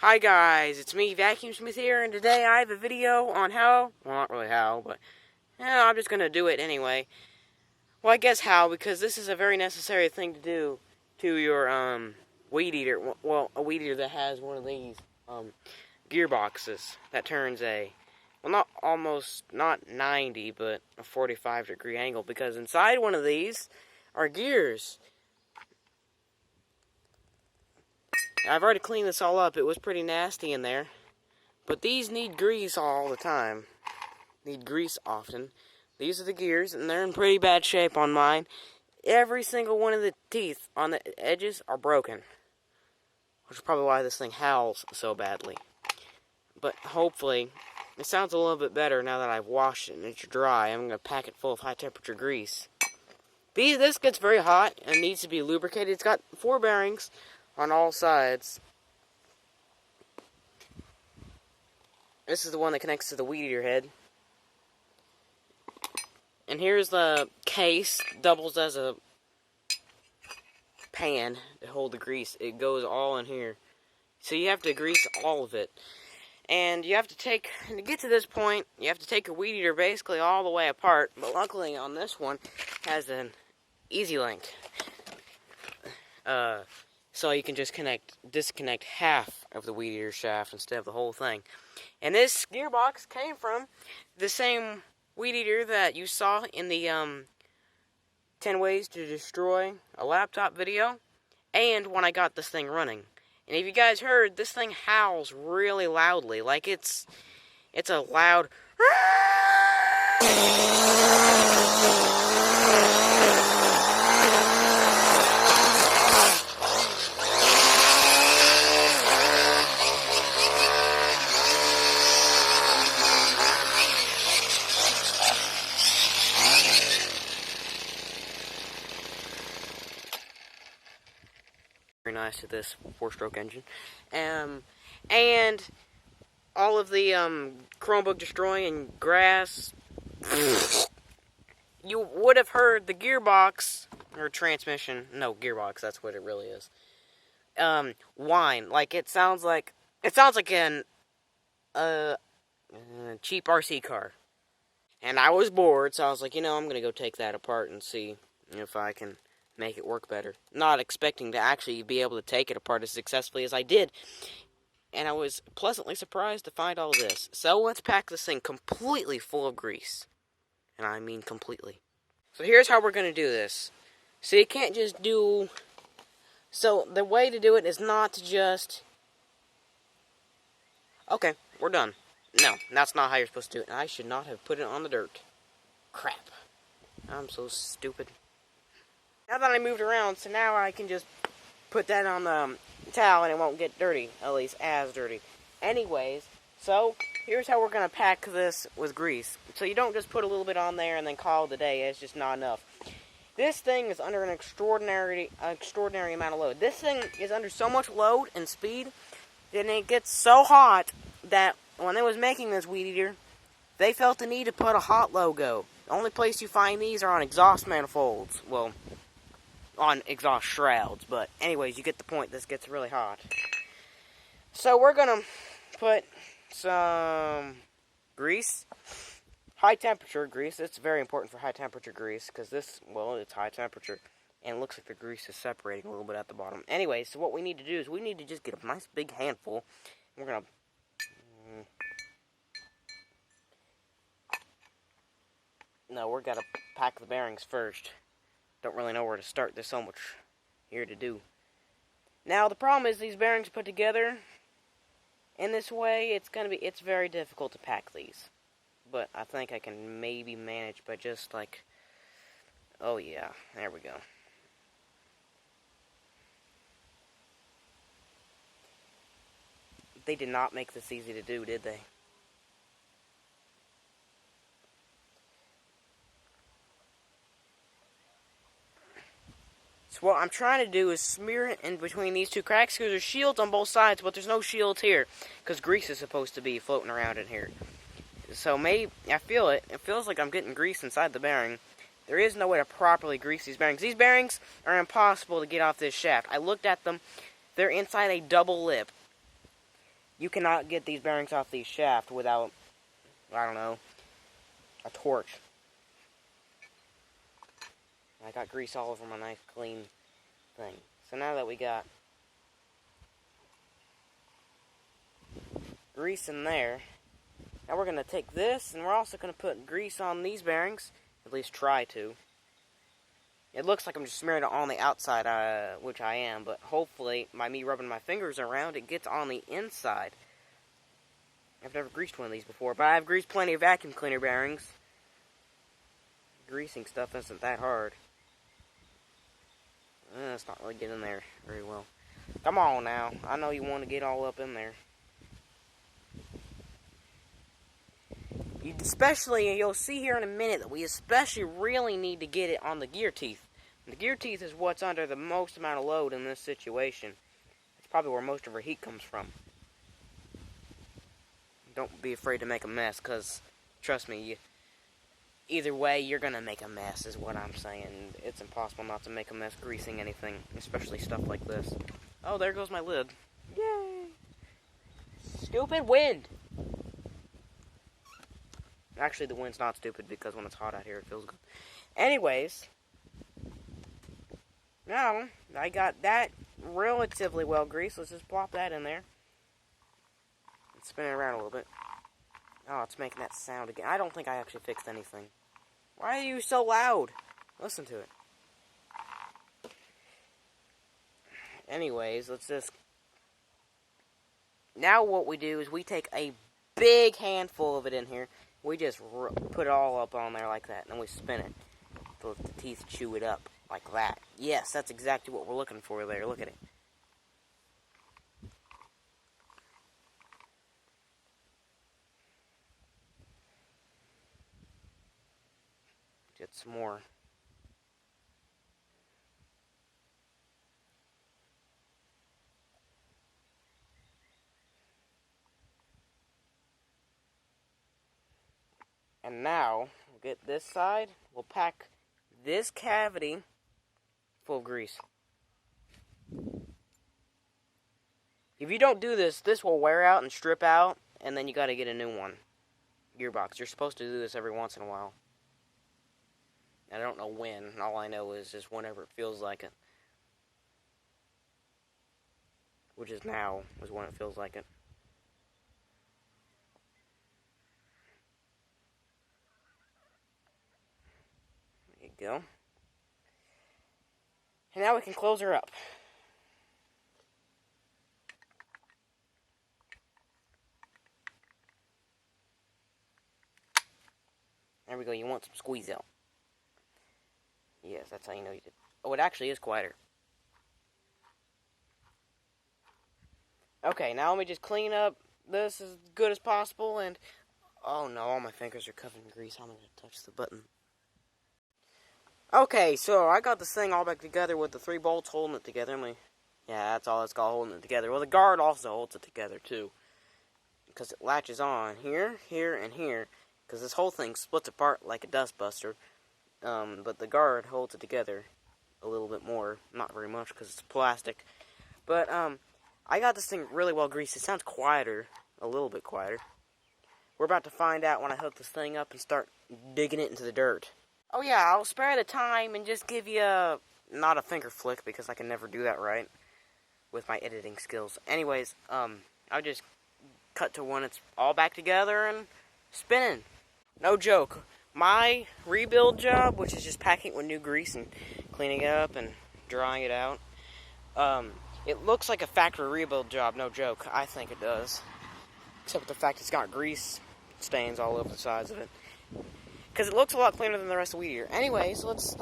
Hi guys, it's me, Vacuum Smith here, and today I have a video on how, well not really how, but I'm just gonna do it anyway. Well, I guess how, because this is a very necessary thing to do to your, weed eater, well, a weed eater that has one of these, gearboxes that turns not 90, but a 45-degree angle, because inside one of these are gears. I've already cleaned this all up. It was pretty nasty in there. But these need grease all the time. Need grease often. These are the gears, and they're in pretty bad shape on mine. Every single one of the teeth on the edges are broken. Which is probably why this thing howls so badly. But hopefully, it sounds a little bit better now that I've washed it and it's dry. I'm going to pack it full of high-temperature grease. This gets very hot and needs to be lubricated. It's got 4 bearings on all sides. This is the one that connects to the weed eater head. And here's the case. Doubles as a pan to hold the grease. It goes all in here. So you have to grease all of it. And you have to to get to this point, you have to take your weed eater basically all the way apart. But luckily on this one, has an easy link. So you can just disconnect half of the weed eater shaft instead of the whole thing. And this gearbox came from the same weed eater that you saw in the 10 ways to destroy a laptop video, and when I got this thing running. And if you guys heard, this thing howls really loudly, like it's a loud very nice to this 4-stroke engine. And all of the Chromebook destroying grass, you would have heard the gearbox, or transmission, no, gearbox, that's what it really is, whine. Like, it sounds like an cheap RC car. And I was bored, so I was like, I'm gonna go take that apart and see if I can make it work better. Not expecting to actually be able to take it apart as successfully as I did. And I was pleasantly surprised to find all this. So let's pack this thing completely full of grease. And I mean completely. So here's how we're going to do this. So you can't just do... So the way to do it is not to just... Okay, we're done. No, that's not how you're supposed to do it. I should not have put it on the dirt. Crap. I'm so stupid. Now that I moved around, so now I can just put that on the towel and it won't get dirty, at least as dirty. Anyways, so here's how we're going to pack this with grease. So you don't just put a little bit on there and then call it a day. It's just not enough. This thing is under an extraordinary amount of load. This thing is under so much load and speed that it gets so hot that when they was making this weed eater, they felt the need to put a hot logo. The only place you find these are on exhaust manifolds. Well, on exhaust shrouds, but anyways, you get the point. This gets really hot. So we're gonna put some grease, high temperature grease. It's very important for high temperature grease because it's high temperature and it looks like the grease is separating a little bit at the bottom. Anyways, so what we need to do is we need to just get a nice big handful. We're gonna we're gonna pack the bearings first. Don't really know where to start. There's so much here to do. Now the problem is these bearings put together in this way, it's very difficult to pack these. But I think I can maybe manage by just like, oh yeah, there we go. They did not make this easy to do, did they? So what I'm trying to do is smear it in between these two cracks, because there's shields on both sides, but there's no shields here, because grease is supposed to be floating around in here. So maybe, I feel it. It feels like I'm getting grease inside the bearing. There is no way to properly grease these bearings. These bearings are impossible to get off this shaft. I looked at them. They're inside a double lip. You cannot get these bearings off these shafts without, I don't know, a torch. I got grease all over my nice clean thing. So now that we got grease in there, now we're going to take this and we're also going to put grease on these bearings. At least try to. It looks like I'm just smearing it on the outside, which I am, but hopefully by me rubbing my fingers around, it gets on the inside. I've never greased one of these before, but I've greased plenty of vacuum cleaner bearings. Greasing stuff isn't that hard. It's not really getting in there very well. Come on now. I know you want to get all up in there. You'll see here in a minute that we especially really need to get it on the gear teeth. The gear teeth is what's under the most amount of load in this situation. It's probably where most of our heat comes from. Don't be afraid to make a mess, because, trust me, either way, you're going to make a mess, is what I'm saying. It's impossible not to make a mess greasing anything, especially stuff like this. Oh, there goes my lid. Yay! Stupid wind! Actually, the wind's not stupid, because when it's hot out here, it feels good. Anyways, now, I got that relatively well greased. Let's just plop that in there. And spin it around a little bit. Oh, it's making that sound again. I don't think I actually fixed anything. Why are you so loud? Listen to it. Anyways, let's just... Now what we do is we take a big handful of it in here. We just put it all up on there like that. And then we spin it. So the teeth chew it up like that. Yes, that's exactly what we're looking for there. Look at it. Get some more. And now, we'll get this side. We'll pack this cavity full of grease. If you don't do this, this will wear out and strip out, and then you gotta get a new one. Gearbox. You're supposed to do this every once in a while. I don't know when. All I know is just whenever it feels like it. Which is now, is when it feels like it. There you go. And now we can close her up. There we go. You want some squeeze out. Yes, that's how you know you did. Oh, it actually is quieter. Okay, now let me just clean up this as good as possible, and... Oh no, all my fingers are covered in grease. I'm going to touch the button. Okay, so I got this thing all back together with the 3 bolts holding it together. Yeah, that's all it's got holding it together. Well, the guard also holds it together, too. Because it latches on here, here, and here. Because this whole thing splits apart like a dustbuster. But the guard holds it together a little bit more. Not very much, because it's plastic. But, I got this thing really well greased. It sounds quieter. A little bit quieter. We're about to find out when I hook this thing up and start digging it into the dirt. Oh yeah, I'll spare the time and just give you not a finger flick, because I can never do that right with my editing skills. Anyways, I'll just cut to when it's all back together and spinning. No joke. My rebuild job, which is just packing it with new grease and cleaning it up and drying it out, it looks like a factory rebuild job, no joke. I think it does. Except for the fact it's got grease stains all over the sides of it. Because it looks a lot cleaner than the rest of Weed Eater. Anyways, let's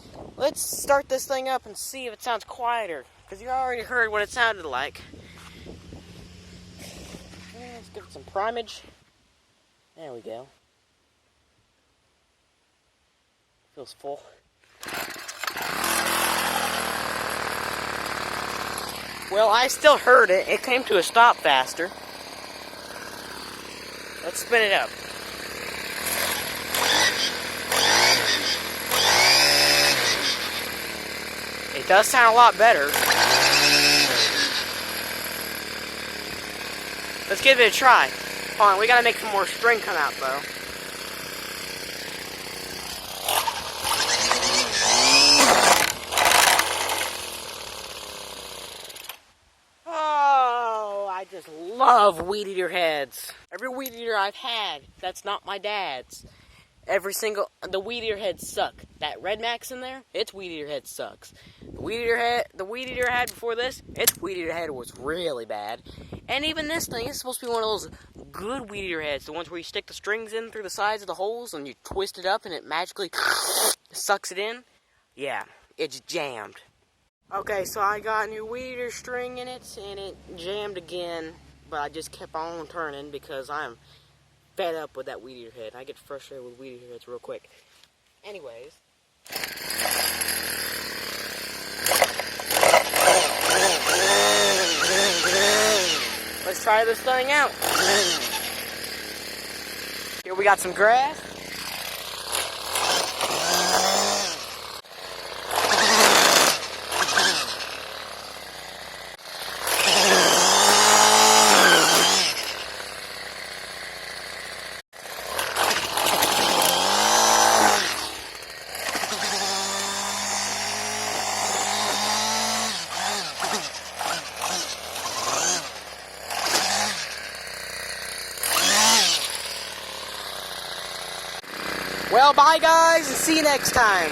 start this thing up and see if it sounds quieter. Because you already heard what it sounded like. Let's give it some primage. There we go. Feels full. Well, I still heard it. It came to a stop faster. Let's spin it up. It does sound a lot better. Let's give it a try. Hold on, we gotta make some more string come out though. Oh, I just love weed eater heads. Every weed eater I've had, that's not my dad's. The weed eater heads suck. That Red Max in there, its weed eater head sucks. The weed eater I had before this, its weed eater head was really bad. And even this thing is supposed to be one of those good weed eater heads, the ones where you stick the strings in through the sides of the holes and you twist it up and it magically sucks it in. Yeah, it's jammed. Okay, so I got new weed eater string in it and it jammed again, but I just kept on turning because I'm fed up with that weed eater head. I get frustrated with weed eater heads real quick. Anyways. Let's try this thing out. Here we got some grass. Well, bye guys, and see you next time.